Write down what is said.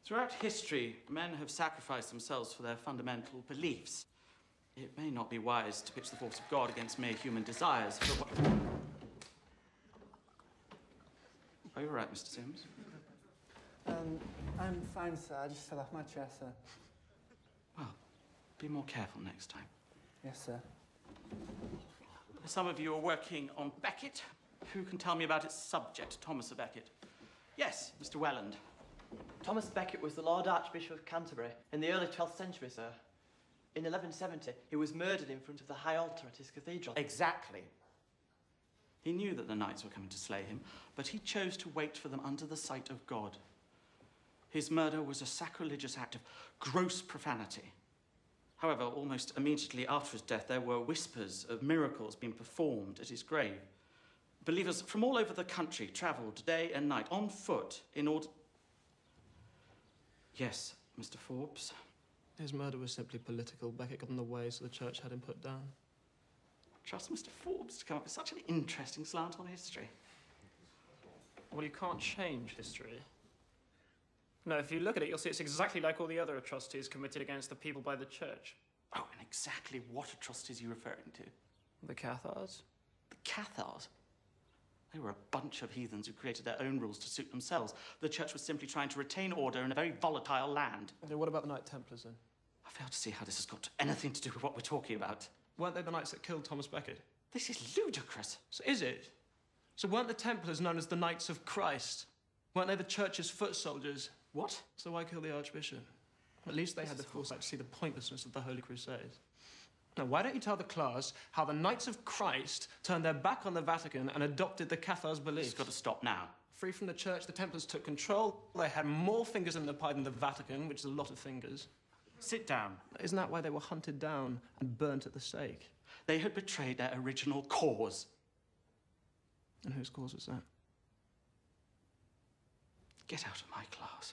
Throughout history, men have sacrificed themselves for their fundamental beliefs. It may not be wise to pitch the force of God against mere human desires, but what... Are you all right, Mr. Sims? I'm fine, sir. I just fell off my chair, sir. Well, be more careful next time. Yes, sir. Some of you are working on Becket. Who can tell me about its subject, Thomas à Becket? Yes, Mr. Welland. Thomas Becket was the Lord Archbishop of Canterbury in the early 12th century, sir. In 1170, he was murdered in front of the high altar at his cathedral. Exactly. He knew that the knights were coming to slay him, but he chose to wait for them under the sight of God. His murder was a sacrilegious act of gross profanity. However, almost immediately after his death, there were whispers of miracles being performed at his grave. Believers from all over the country travelled day and night on foot in order... Yes, Mr. Forbes? His murder was simply political. Becket got in the way, so the church had him put down. Trust Mr. Forbes to come up with such an interesting slant on history. Well, you can't change history. No, if you look at it, you'll see it's exactly like all the other atrocities committed against the people by the church. Oh, and exactly what atrocities are you referring to? The Cathars? The Cathars? They were a bunch of heathens who created their own rules to suit themselves. The church was simply trying to retain order in a very volatile land. Okay, what about the Knight Templars, then? I fail to see how this has got anything to do with what we're talking about. Weren't they the knights that killed Thomas Becket? This is ludicrous. So is it? So weren't the Templars known as the Knights of Christ? Weren't they the church's foot soldiers? What? So why kill the Archbishop? At least they had the foresight to see the pointlessness of the Holy Crusades. Now, why don't you tell the class how the Knights of Christ turned their back on the Vatican and adopted the Cathars' beliefs? It's got to stop now. Free from the church, the Templars took control. They had more fingers in the pie than the Vatican, which is a lot of fingers. Sit down. Isn't that why they were hunted down and burnt at the stake? They had betrayed their original cause. And whose cause was that? Get out of my class.